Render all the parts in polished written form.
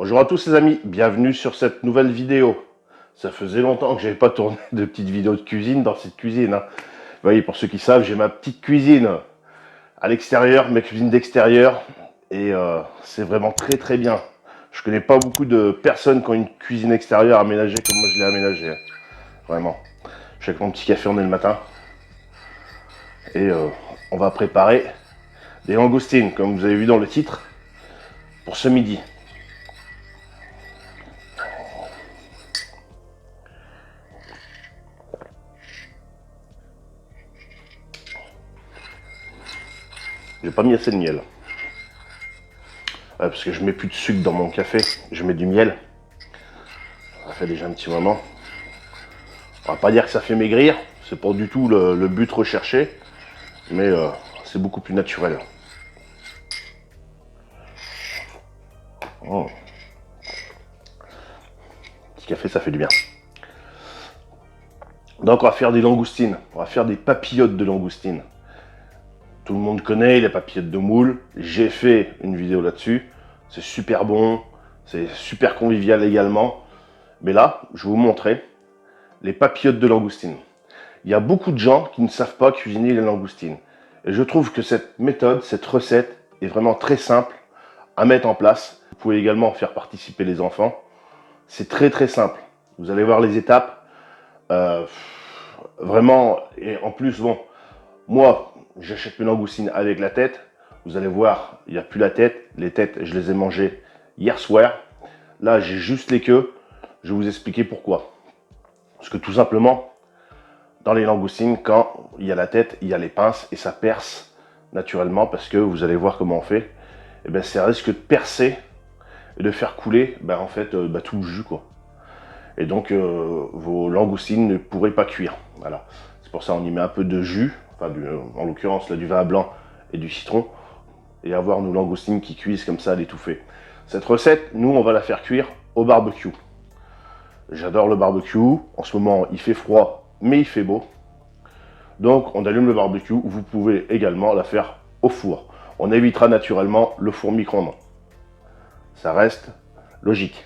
Bonjour à tous les amis, bienvenue sur cette nouvelle vidéo. Ça faisait longtemps que j'avais pas tourné de petites vidéos de cuisine dans cette cuisine. Vous voyez, pour ceux qui savent, j'ai ma petite cuisine à l'extérieur, ma cuisine d'extérieur. Et c'est vraiment très bien. Je connais pas beaucoup de personnes qui ont une cuisine extérieure aménagée comme moi je l'ai aménagée. Vraiment. Je suis avec mon petit café, on est le matin. Et on va préparer des langoustines, comme vous avez vu dans le titre, pour ce midi. J'ai pas mis assez de miel. Parce que je mets plus de sucre dans mon café, je mets du miel. Ça fait déjà un petit moment. On va pas dire que ça fait maigrir, c'est pas du tout le but recherché, mais c'est beaucoup plus naturel. Oh. Petit café, ça fait du bien. Donc on va faire des langoustines, on va faire des papillotes de langoustines. Tout le monde connaît les papillotes de moule, j'ai fait une vidéo là-dessus. C'est super bon, c'est super convivial également. Mais là, je vais vous montrer les papillotes de langoustines. Il y a beaucoup de gens qui ne savent pas cuisiner les langoustines. Et je trouve que cette méthode, cette recette est vraiment très simple à mettre en place. Vous pouvez également faire participer les enfants. C'est très simple. Vous allez voir les étapes. Vraiment, et en plus, bon, moi, j'achète mes langoustines avec la tête. Vous allez voir, il n'y a plus la tête. Les têtes, je les ai mangées hier soir. Là, j'ai juste les queues. Je vais vous expliquer pourquoi. Parce que tout simplement, dans les langoustines, quand il y a la tête, il y a les pinces et ça perce naturellement parce que vous allez voir comment on fait. Et bien, ça risque de percer et de faire couler, en fait, tout le jus, quoi. Et donc, vos langoustines ne pourraient pas cuire. Voilà. C'est pour ça qu'on y met un peu de jus, enfin, en l'occurrence, là, du vin blanc et du citron, et avoir nos langoustines qui cuisent comme ça à l'étouffer. Cette recette, nous, on va la faire cuire au barbecue. J'adore le barbecue. En ce moment, il fait froid, mais il fait beau. Donc, on allume le barbecue. Vous pouvez également la faire au four. On évitera naturellement le four micro-ondes. Ça reste logique.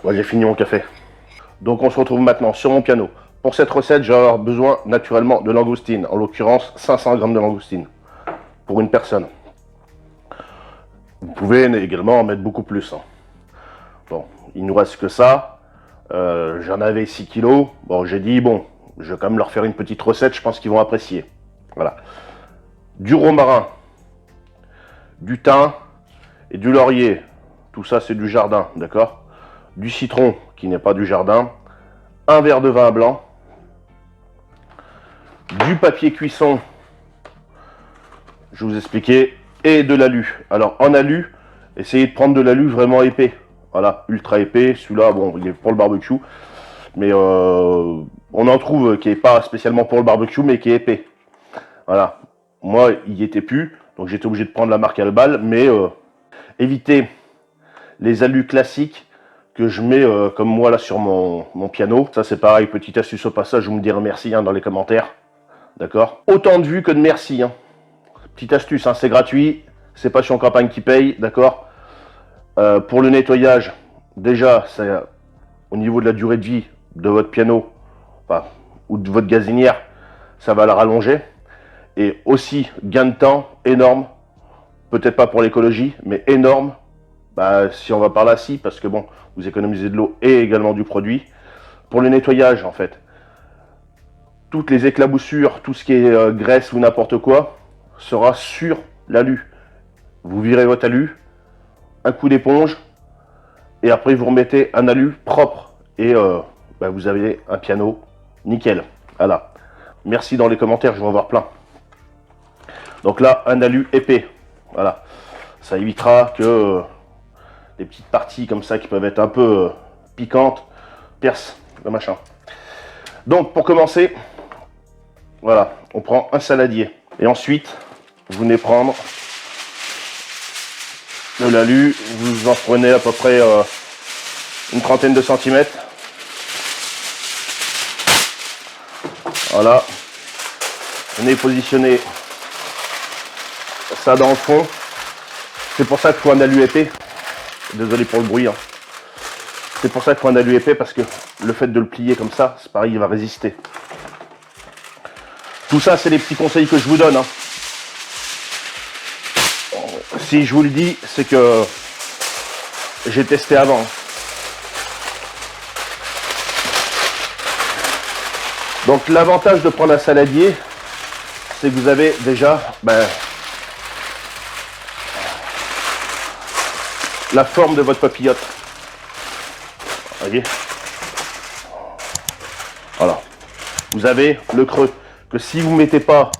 Moi, j'ai fini mon café. Donc, on se retrouve maintenant sur mon piano. Pour cette recette, je vais avoir besoin naturellement de langoustines. En l'occurrence, 500 g de langoustines pour une personne. Vous pouvez également en mettre beaucoup plus. Bon, il nous reste que ça. J'en avais 6 kilos. Bon, j'ai dit, bon, je vais quand même leur faire une petite recette. Je pense qu'ils vont apprécier. Voilà. Du romarin, du thym et du laurier. Tout ça, c'est du jardin, d'accord? Du citron, qui n'est pas du jardin. Un verre de vin blanc. Du papier cuisson. Je vais vous expliquer. Et de l'alu. Alors, en alu, essayez de prendre de l'alu vraiment épais. Voilà, ultra épais. Celui-là, bon, il est pour le barbecue. Mais on en trouve qui n'est pas spécialement pour le barbecue, mais qui est épais. Voilà. Moi, il n'y était plus. Donc, j'étais obligé de prendre la marque Albal. Mais évitez les alus classiques que je mets comme moi là sur mon piano. Ça, c'est pareil. Petite astuce au passage. Vous me direz merci dans les commentaires. D'accord? Autant de vues que de merci. Petite astuce, c'est gratuit. C'est Passion Campagne qui paye. D'accord? Pour le nettoyage, déjà, c'est au niveau de la durée de vie de votre piano, enfin, ou de votre gazinière, ça va la rallonger. Et aussi, gain de temps énorme, peut-être pas pour l'écologie, mais énorme, si on va par là, si, parce que bon, vous économisez de l'eau et également du produit. Pour le nettoyage, en fait, toutes les éclaboussures, tout ce qui est graisse ou n'importe quoi, sera sur l'alu. Vous virez votre alu, un coup d'éponge, et après vous remettez un alu propre. Et vous avez un piano nickel. Voilà. Merci dans les commentaires, je vais en voir plein. Donc là, un alu épais. Voilà. Ça évitera que des petites parties comme ça qui peuvent être un peu piquantes percent le machin. Donc pour commencer, voilà, on prend un saladier. Et ensuite, vous venez prendre de l'alu. Vous en prenez à peu près une trentaine de centimètres. Voilà. On est positionné ça dans le fond. C'est pour ça qu'il faut un alu épais. Désolé pour le bruit. Hein. C'est pour ça qu'il faut un alu épais parce que le fait de le plier comme ça, c'est pareil, il va résister. Tout ça, c'est les petits conseils que je vous donne. Hein. Si je vous le dis, c'est que j'ai testé avant. Donc l'avantage de prendre un saladier, c'est que vous avez déjà la forme de votre papillote. Voyez. Voilà. Vous avez le creux. Que si vous ne mettez pas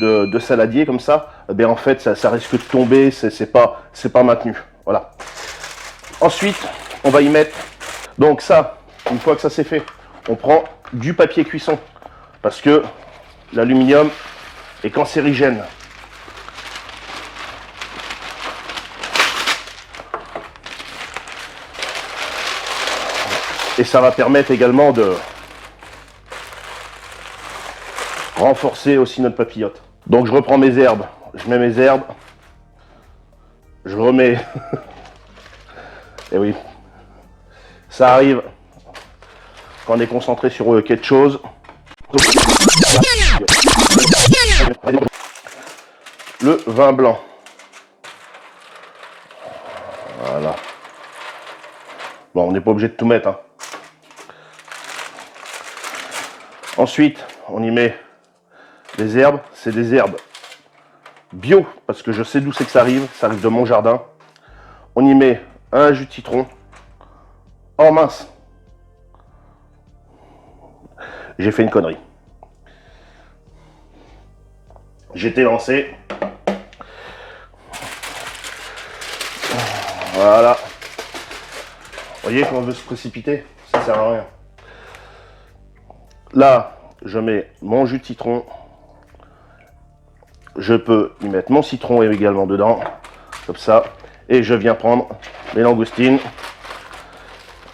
de saladier comme ça, eh bien en fait ça risque de tomber, c'est pas maintenu. Voilà. Ensuite, on va y mettre. Donc ça, une fois que ça c'est fait, on prend du papier cuisson parce que l'aluminium est cancérigène. Et ça va permettre également de renforcer aussi notre papillote. Donc je reprends mes herbes, je mets mes herbes, je remets. Et oui, ça arrive quand on est concentré sur quelque chose. Le vin blanc. Voilà. Bon, on n'est pas obligé de tout mettre. Hein. Ensuite, on y met des herbes. C'est des herbes bio, parce que je sais d'où c'est que ça arrive de mon jardin. On y met un jus de citron. Oh mince, j'ai fait une connerie. J'étais lancé. Voilà. Vous voyez quand on veut se précipiter, ça sert à rien. Là, je mets mon jus de citron. Je peux y mettre mon citron également dedans, comme ça. Et je viens prendre mes langoustines.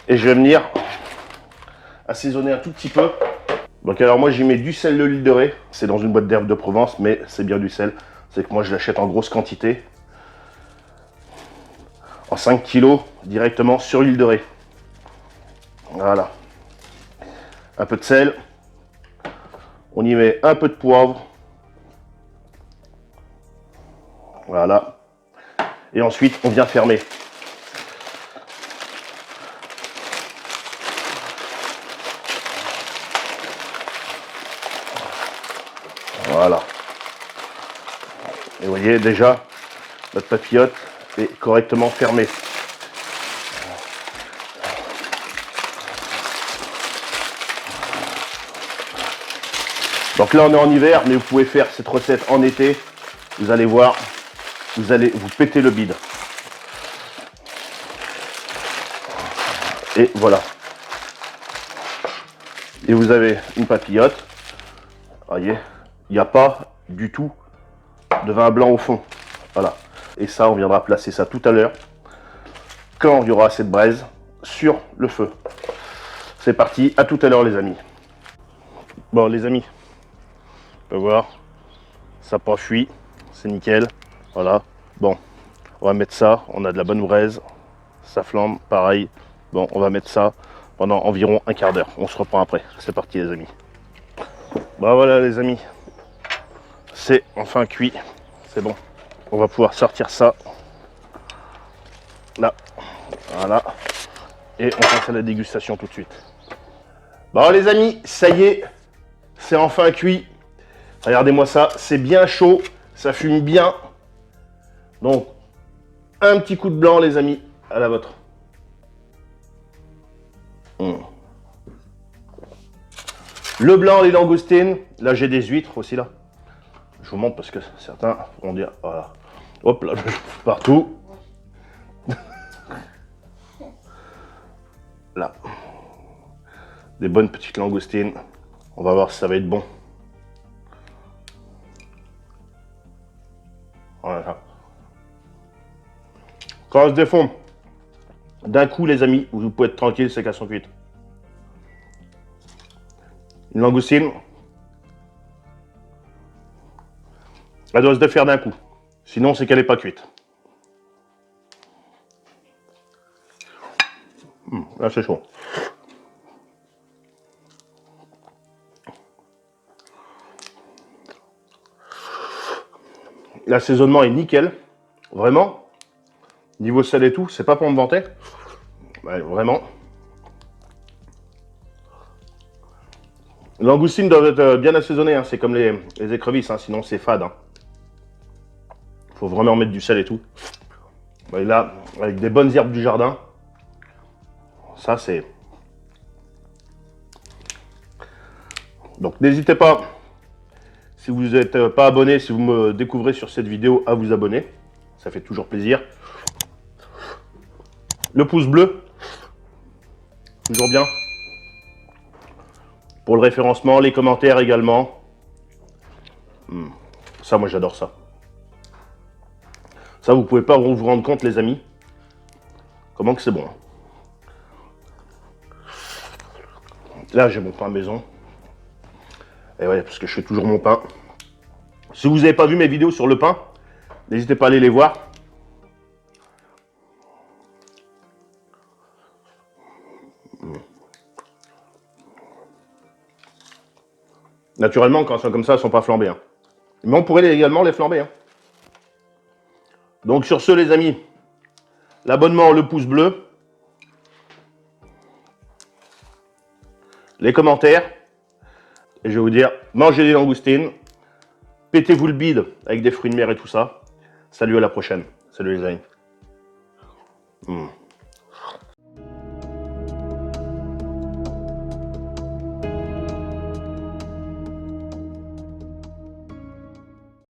Et je vais venir assaisonner un tout petit peu. Donc alors moi j'y mets du sel de l'île de Ré. C'est dans une boîte d'herbes de Provence, mais c'est bien du sel. C'est que moi je l'achète en grosse quantité. En 5 kg directement sur l'île de Ré. Voilà. Un peu de sel. On y met un peu de poivre. Voilà. Et ensuite, on vient fermer. Voilà. Et vous voyez déjà, notre papillote est correctement fermée. Donc là, on est en hiver, mais vous pouvez faire cette recette en été. Vous allez voir, vous allez vous péter le bide. Et voilà. Et vous avez une papillote. Voyez, il n'y a pas du tout de vin blanc au fond. Voilà. Et ça, on viendra placer ça tout à l'heure, quand il y aura assez de braise, sur le feu. C'est parti, à tout à l'heure les amis. Bon les amis, on peut voir, ça n'a pas fui, c'est nickel. Voilà, bon, on va mettre ça, on a de la bonne braise, ça flambe, pareil. Bon, on va mettre ça pendant environ un quart d'heure. On se reprend après, c'est parti les amis. Bon voilà les amis, c'est enfin cuit, c'est bon. On va pouvoir sortir ça. Là, voilà. Et on passe à la dégustation tout de suite. Bon les amis, ça y est, c'est enfin cuit. Regardez-moi ça, c'est bien chaud, ça fume bien. Donc, un petit coup de blanc les amis, à la vôtre. Le blanc, les langoustines. Là j'ai des huîtres aussi là. Je vous montre parce que certains vont dire, voilà. Hop là, partout. Là. Des bonnes petites langoustines. On va voir si ça va être bon. Voilà. Quand on se défend d'un coup les amis, vous pouvez être tranquille, c'est qu'à son cuite. Une langoustine, Elle doit se défaire d'un coup. Sinon, c'est qu'elle n'est pas cuite. Là, c'est chaud. L'assaisonnement est nickel. Vraiment. Niveau sel et tout, c'est pas pour me vanter. Ouais, vraiment. Les langoustines doivent être bien assaisonnées, hein. C'est comme les écrevisses, hein. Sinon c'est fade. Hein. Faut vraiment mettre du sel et tout. Et là, avec des bonnes herbes du jardin, ça c'est... Donc n'hésitez pas, si vous n'êtes pas abonné, si vous me découvrez sur cette vidéo, à vous abonner. Ça fait toujours plaisir. Le pouce bleu, toujours bien. Pour le référencement, les commentaires également. Ça, moi, j'adore ça. Ça, vous pouvez pas vous rendre compte, les amis. Comment que c'est bon. Là, j'ai mon pain maison. Et ouais, parce que je fais toujours mon pain. Si vous n'avez pas vu mes vidéos sur le pain, n'hésitez pas à aller les voir. Naturellement, quand elles sont comme ça, elles ne sont pas flambées. Hein. Mais on pourrait également les flamber. Hein. Donc sur ce, les amis, l'abonnement, le pouce bleu, les commentaires, et je vais vous dire, mangez des langoustines, pétez-vous le bide avec des fruits de mer et tout ça. Salut, à la prochaine. Salut les amis.